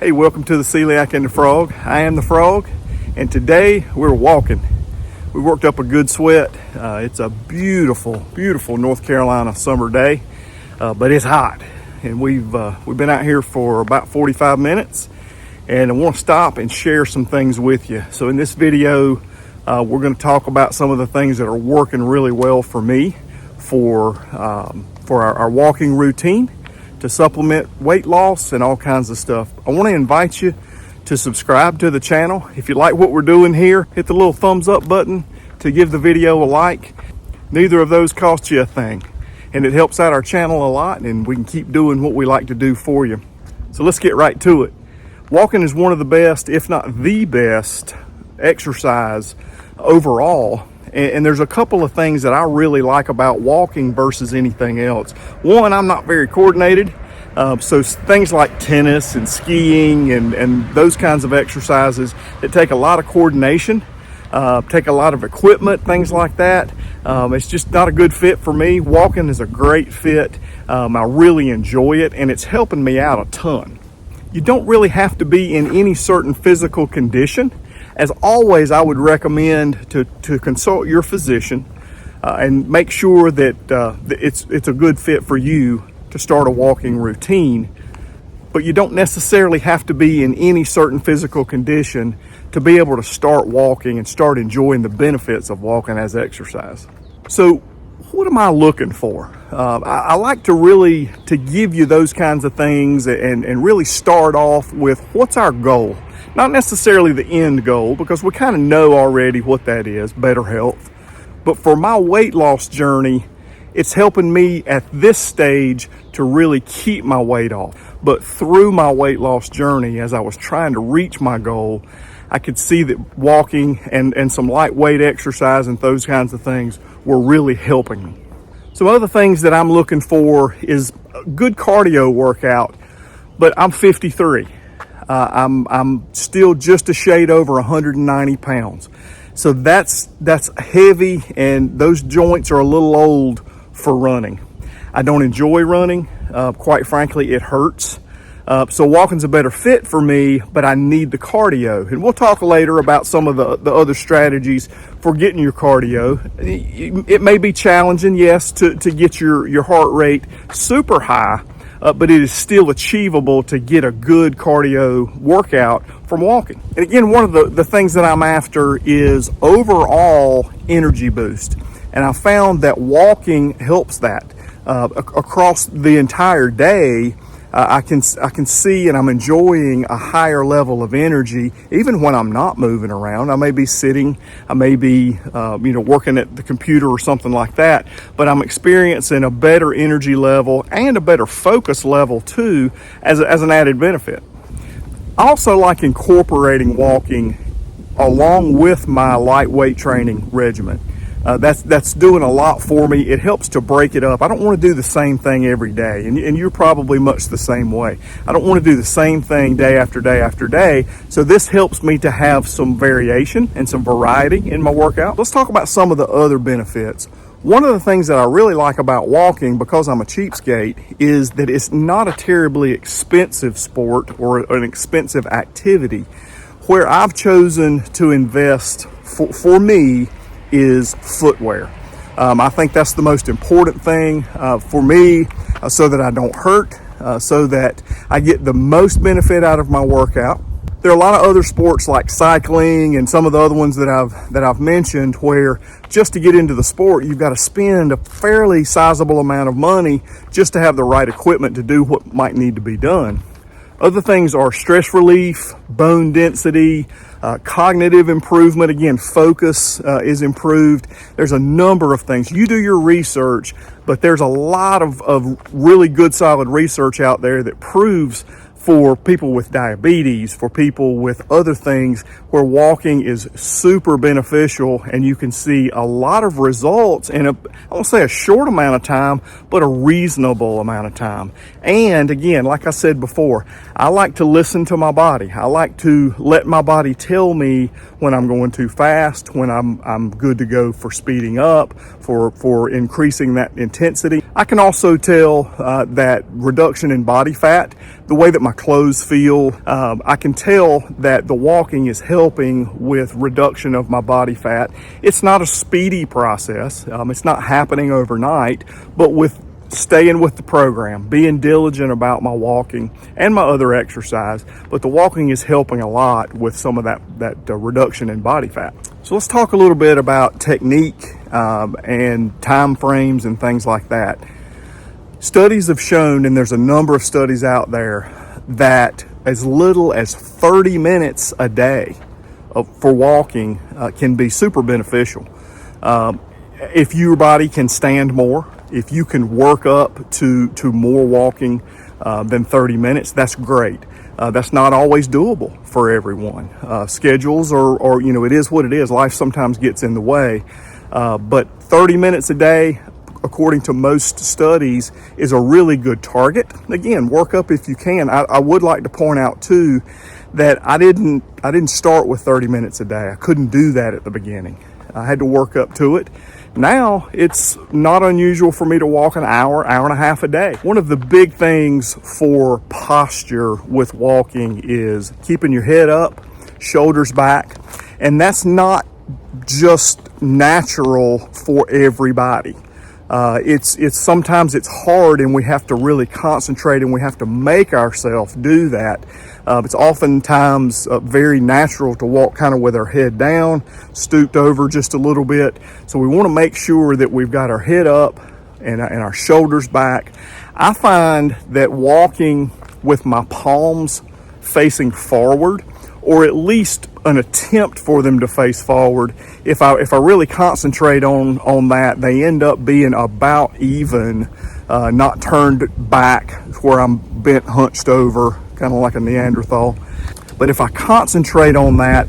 Hey, welcome to the Celiac and the Frog. I am the Frog, and today we're walking. We worked up a good sweat. It's a beautiful, beautiful North Carolina summer day, but it's hot. And we've been out here for about 45 minutes, and I want to stop and share some things with you. So in this video, we're going to talk about some of the things that are working really well for me for our walking routine, to supplement weight loss and all kinds of stuff. I want to invite you to subscribe to the channel. If you like what we're doing here, hit the little thumbs up button to give the video a like. Neither of those cost you a thing, and it helps out our channel a lot, and we can keep doing what we like to do for you. So let's get right to it. Walking is one of the best, if not the best, exercise overall. And there's a couple of things that I really like about walking versus anything else. One, I'm not very coordinated. So things like tennis and skiing and those kinds of exercises that take a lot of coordination, take a lot of equipment, things like that. It's just not a good fit for me. Walking is a great fit. I really enjoy it, and it's helping me out a ton. You don't really have to be in any certain physical condition. As always, I would recommend to consult your physician and make sure that it's a good fit for you to start a walking routine. But you don't necessarily have to be in any certain physical condition to be able to start walking and start enjoying the benefits of walking as exercise. So what am I looking for? I like to give you those kinds of things and really start off with what's our goal. Not necessarily the end goal, because we kind of know already what that is, better health. But for my weight loss journey, it's helping me at this stage to really keep my weight off. But through my weight loss journey, as I was trying to reach my goal, I could see that walking and some lightweight exercise and those kinds of things were really helping me. Some other things that I'm looking for is a good cardio workout, but I'm 53. I'm still just a shade over 190 pounds. So that's heavy, and those joints are a little old for running. I don't enjoy running. Quite frankly, it hurts. So walking's a better fit for me, but I need the cardio. And we'll talk later about some of the other strategies for getting your cardio. It may be challenging, yes, to get your heart rate super high, but it is still achievable to get a good cardio workout from walking. And again, one of the things that I'm after is overall energy boost. And I found that walking helps that. Across the entire day, I can see and I'm enjoying a higher level of energy, even when I'm not moving around. I may be sitting, I may be working at the computer or something like that, but I'm experiencing a better energy level and a better focus level too, as an added benefit. I also like incorporating walking along with my lightweight training regimen. That's doing a lot for me. It helps to break it up. I don't want to do the same thing every day, and you're probably much the same way. I don't want to do the same thing day after day after day, so this helps me to have some variation and some variety in my workout. Let's talk about some of the other benefits. One of the things that I really like about walking, because I'm a cheapskate, is that it's not a terribly expensive sport or an expensive activity. Where I've chosen to invest for me is footwear. I think that's the most important thing for me, so that I don't hurt, so that I get the most benefit out of my workout. There are a lot of other sports like cycling and some of the other ones that I've mentioned, where just to get into the sport, you've got to spend a fairly sizable amount of money just to have the right equipment to do what might need to be done. Other things are stress relief, bone density, cognitive improvement. Again, focus is improved. There's a number of things. You do your research, but there's a lot of really good, solid research out there that proves for people with diabetes, for people with other things, where walking is super beneficial, and you can see a lot of results in I won't say a short amount of time, but a reasonable amount of time. And again, like I said before, I like to listen to my body. I like to let my body tell me when I'm going too fast, when I'm good to go for speeding up, for increasing that intensity. I can also tell that reduction in body fat, the way that my clothes feel. I can tell that the walking is helping with reduction of my body fat. It's not a speedy process. It's not happening overnight, but with staying with the program, being diligent about my walking and my other exercise, but the walking is helping a lot with some of that reduction in body fat. So let's talk a little bit about technique and time frames and things like that. Studies have shown, and there's a number of studies out there, that as little as 30 minutes a day for walking can be super beneficial. If your body can stand more, if you can work up to more walking than 30 minutes, that's great. That's not always doable for everyone. Schedules or it is what it is. Life sometimes gets in the way. But 30 minutes a day, according to most studies, is a really good target. Again, work up if you can. I would like to point out too that I didn't start with 30 minutes a day. I couldn't do that at the beginning. I had to work up to it. Now it's not unusual for me to walk an hour and a half a day. One of the big things for posture with walking is keeping your head up, shoulders back, and that's not just natural for everybody. It's sometimes it's hard, and we have to really concentrate, and we have to make ourselves do that. It's oftentimes very natural to walk kind of with our head down, stooped over just a little bit. So we want to make sure that we've got our head up and our shoulders back. I find that walking with my palms facing forward, or at least an attempt for them to face forward, if I really concentrate on that, they end up being about even, not turned back where I'm bent hunched over, kind of like a Neanderthal. But if I concentrate on that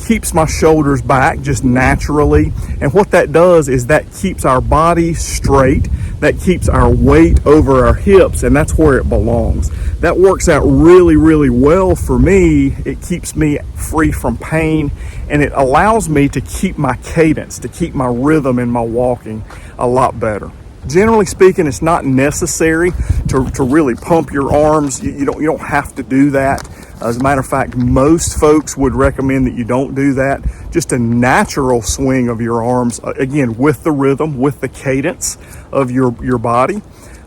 keeps my shoulders back just naturally. And what that does is that keeps our body straight, that keeps our weight over our hips, and that's where it belongs. That works out really, really well for me. It keeps me free from pain, and it allows me to keep my cadence, to keep my rhythm in my walking a lot better. Generally speaking, it's not necessary to really pump your arms. You don't have to do that. As a matter of fact, most folks would recommend that you don't do that. Just a natural swing of your arms, again, with the rhythm, with the cadence of your body,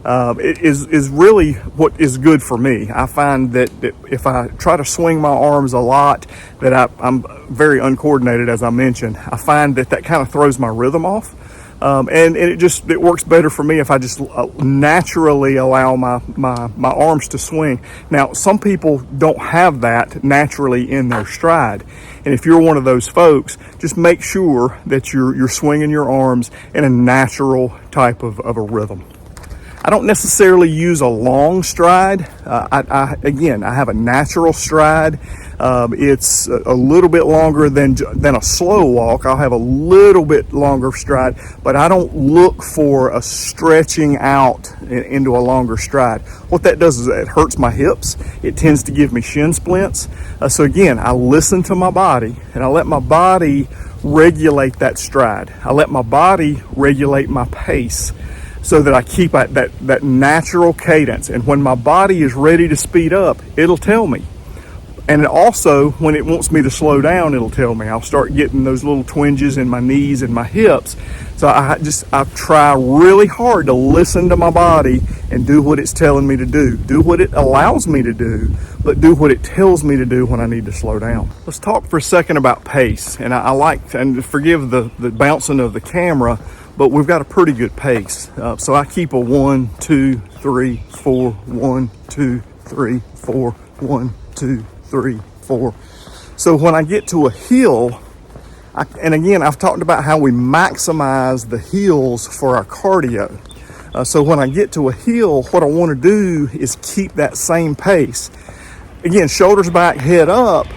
it is really what is good for me. I find that if I try to swing my arms a lot, that I'm very uncoordinated, as I mentioned. I find that kind of throws my rhythm off. And it works better for me if I just naturally allow my arms to swing. Now, some people don't have that naturally in their stride. And if you're one of those folks, just make sure that you're swinging your arms in a natural type of a rhythm. I don't necessarily use a long stride. I have a natural stride. It's a little bit longer than a slow walk. I'll have a little bit longer stride, but I don't look for a stretching out into a longer stride. What that does is it hurts my hips. It tends to give me shin splints. So again, I listen to my body, and I let my body regulate that stride. I let my body regulate my pace, so that I keep that natural cadence. And when my body is ready to speed up, it'll tell me. And also, when it wants me to slow down, it'll tell me. I'll start getting those little twinges in my knees and my hips. So I try really hard to listen to my body and do what it's telling me to do. Do what it allows me to do, but do what it tells me to do when I need to slow down. Let's talk for a second about pace. And I like, and forgive the bouncing of the camera, but we've got a pretty good pace. So I keep a 1, 2, 3, 4, 1, 2, 3, 4, 1, 2, 3, 4. So when I get to a hill, and again, I've talked about how we maximize the hills for our cardio. So when I get to a hill, what I want to do is keep that same pace. Again, shoulders back, head up,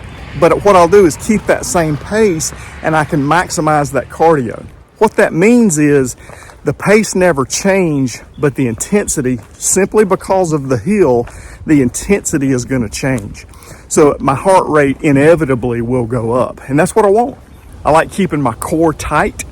but what I'll do is keep that same pace, and I can maximize that cardio. What that means is the pace never change, but the intensity, simply because of the hill, the intensity is going to change. So my heart rate inevitably will go up, and that's what I want. I like keeping my core tight.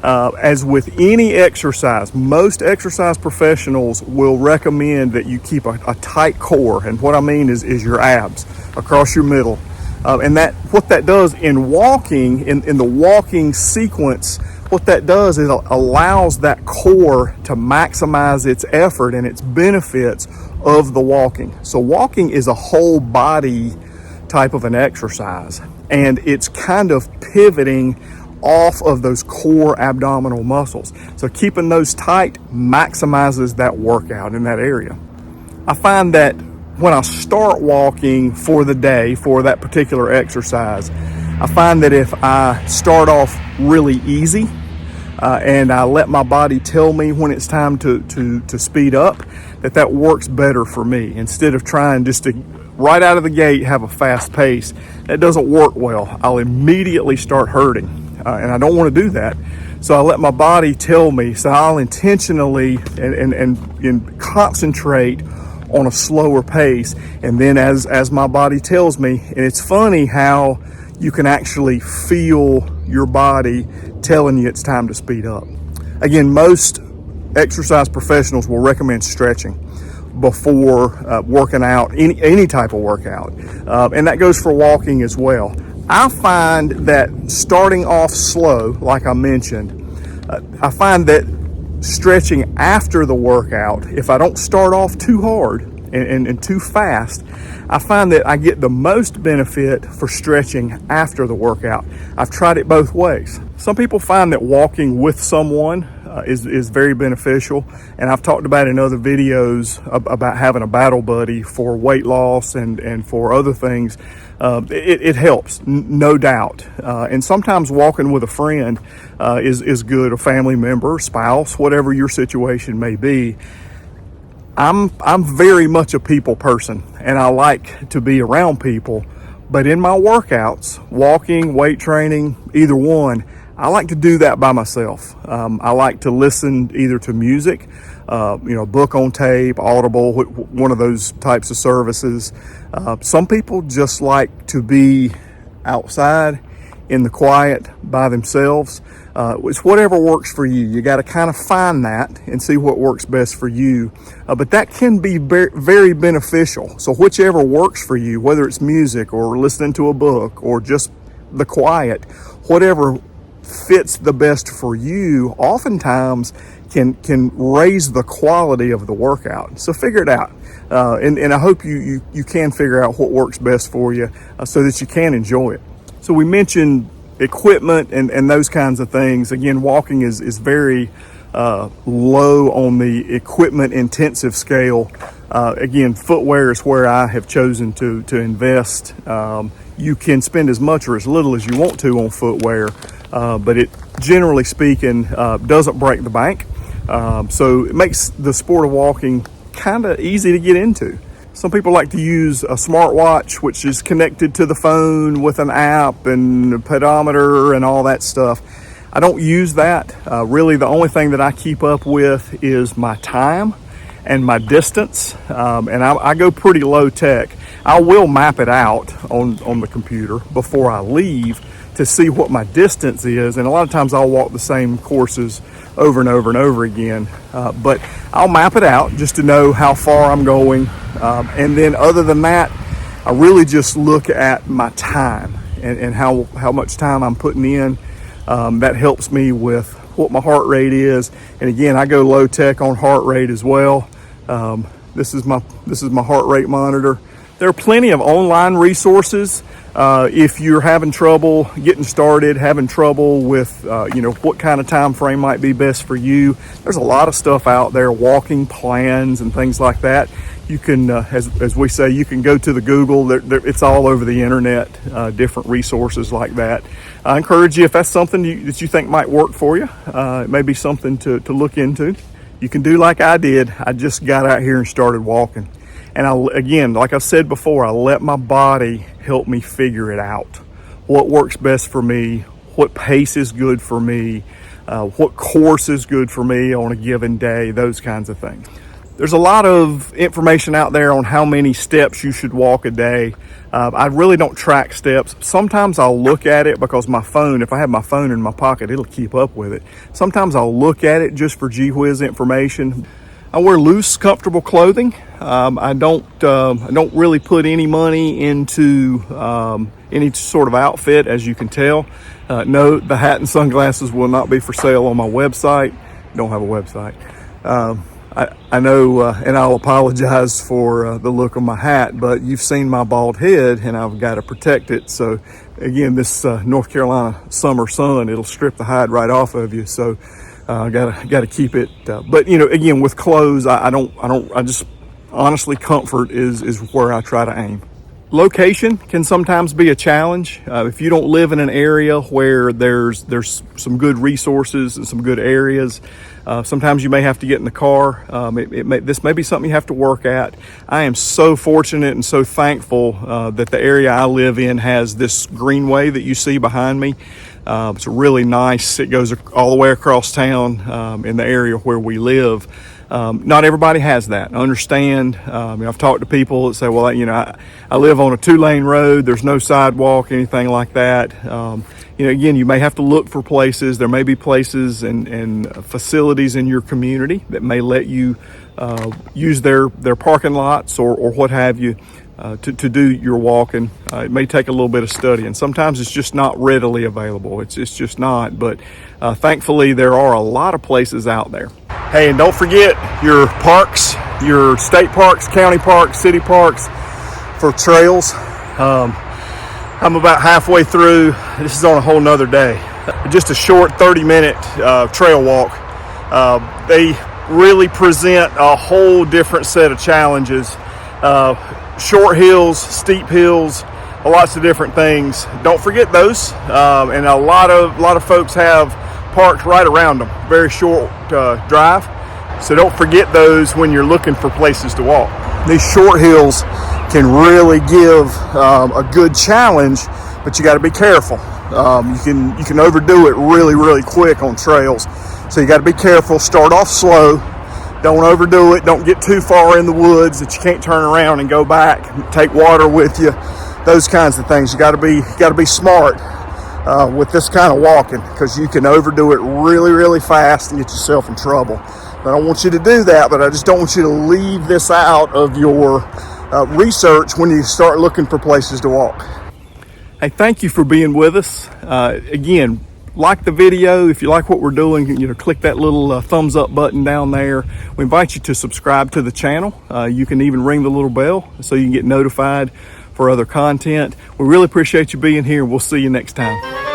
As with any exercise, most exercise professionals will recommend that you keep a tight core. And what I mean is your abs across your middle. And that what that does in walking, in the walking sequence, what that does is it allows that core to maximize its effort and its benefits of the walking. So walking is a whole body type of an exercise, and it's kind of pivoting off of those core abdominal muscles. So keeping those tight maximizes that workout in that area. I find that when I start walking for the day for that particular exercise, I find that if I start off really easy and I let my body tell me when it's time to speed up, that works better for me instead of trying just to right out of the gate have a fast pace. That doesn't work well. I'll immediately start hurting. And I don't want to do that. So I let my body tell me. So I'll intentionally and concentrate on a slower pace. And then as my body tells me, and it's funny how you can actually feel your body telling you it's time to speed up. Again, most exercise professionals will recommend stretching before working out, any type of workout. And that goes for walking as well. I find that starting off slow, like I mentioned, I find that stretching after the workout, if I don't start off too hard and too fast, I find that I get the most benefit for stretching after the workout. I've tried it both ways. Some people find that walking with someone is very beneficial, and I've talked about in other videos about having a battle buddy for weight loss and for other things. It helps, no doubt. And sometimes walking with a friend is good, a family member, spouse, whatever your situation may be. I'm very much a people person, and I like to be around people. But in my workouts, walking, weight training, either one, I like to do that by myself. I like to listen either to music, book on tape, Audible, one of those types of services. Some people just like to be outside in the quiet by themselves. It's whatever works for you. You got to kind of find that and see what works best for you. But that can be very beneficial. So whichever works for you, whether it's music or listening to a book or just the quiet, whatever fits the best for you, oftentimes can raise the quality of the workout. So figure it out. And I hope you can figure out what works best for you so that you can enjoy it. So we mentioned equipment and those kinds of things. Again, walking is very low on the equipment intensive scale. Again, footwear is where I have chosen to invest. You can spend as much or as little as you want to on footwear, but it, generally speaking, doesn't break the bank. So it makes the sport of walking kind of easy to get into. Some people like to use a smartwatch, which is connected to the phone with an app and a pedometer and all that stuff. I don't use that. Really, the only thing that I keep up with is my time and my distance, and I go pretty low tech. I will map it out on the computer before I leave to see what my distance is, and a lot of times I'll walk the same courses over and over and over again, but I'll map it out just to know how far I'm going, and then other than that, I really just look at my time and how much time I'm putting in. That helps me with what my heart rate is, and again, I go low tech on heart rate as well. This is my heart rate monitor. There are plenty of online resources if you're having trouble getting started, having trouble with what kind of time frame might be best for you. There's a lot of stuff out there, walking plans and things like that. You can, as we say, you can go to the Google. It's all over the internet, different resources like that. I encourage you, if that's something that you think might work for you, it may be something to look into. You can do like I did. I just got out here and started walking. And again, like I said before, I let my body help me figure it out. What works best for me, what pace is good for me, what course is good for me on a given day, those kinds of things. There's a lot of information out there on how many steps you should walk a day. I really don't track steps. Sometimes I'll look at it because my phone, if I have my phone in my pocket, it'll keep up with it. Sometimes I'll look at it just for gee whiz information. I wear loose, comfortable clothing. I don't really put any money into any sort of outfit, as you can tell. No, the hat and sunglasses will not be for sale on my website. Don't have a website. I know, and I'll apologize for the look of my hat, but you've seen my bald head and I've got to protect it. So again, this North Carolina summer sun, it'll strip the hide right off of you. So gotta keep it. But you know, again, with clothes, I just honestly, comfort is where I try to aim. Location can sometimes be a challenge. If you don't live in an area where there's some good resources and some good areas, sometimes you may have to get in the car. This may be something you have to work at. I am so fortunate and so thankful that the area I live in has this greenway that you see behind me. It's really nice. It goes all the way across town in the area where we live. Not everybody has that. I understand. I've talked to people that say, well, I live on a 2-lane road. There's no sidewalk, anything like that. Again, you may have to look for places. There may be places and facilities in your community that may let you use their parking lots or what have you to do your walking. It may take a little bit of study, and sometimes it's just not readily available. It's just not. But thankfully, there are a lot of places out there. Hey, and don't forget your parks, your state parks, county parks, city parks for trails. I'm about halfway through. This is on a whole nother day. Just a short 30-minute trail walk. They really present a whole different set of challenges. Short hills, steep hills, lots of different things. Don't forget those. And a lot of folks have parks right around them. Very short drive. So don't forget those when you're looking for places to walk. These short hills can really give a good challenge, but you got to be careful. You can overdo it really, really quick on trails. So you got to be careful. Start off slow. Don't overdo it. Don't get too far in the woods that you can't turn around and go back. Take water with you. Those kinds of things. You got to be smart with this kind of walking, because you can overdo it really, really fast and get yourself in trouble. I don't want you to do that, but I just don't want you to leave this out of your research when you start looking for places to walk. Hey, thank you for being with us. Again, like the video. If you like what we're doing, click that little thumbs up button down there. We invite you to subscribe to the channel. You can even ring the little bell so you can get notified for other content. We really appreciate you being here, and we'll see you next time.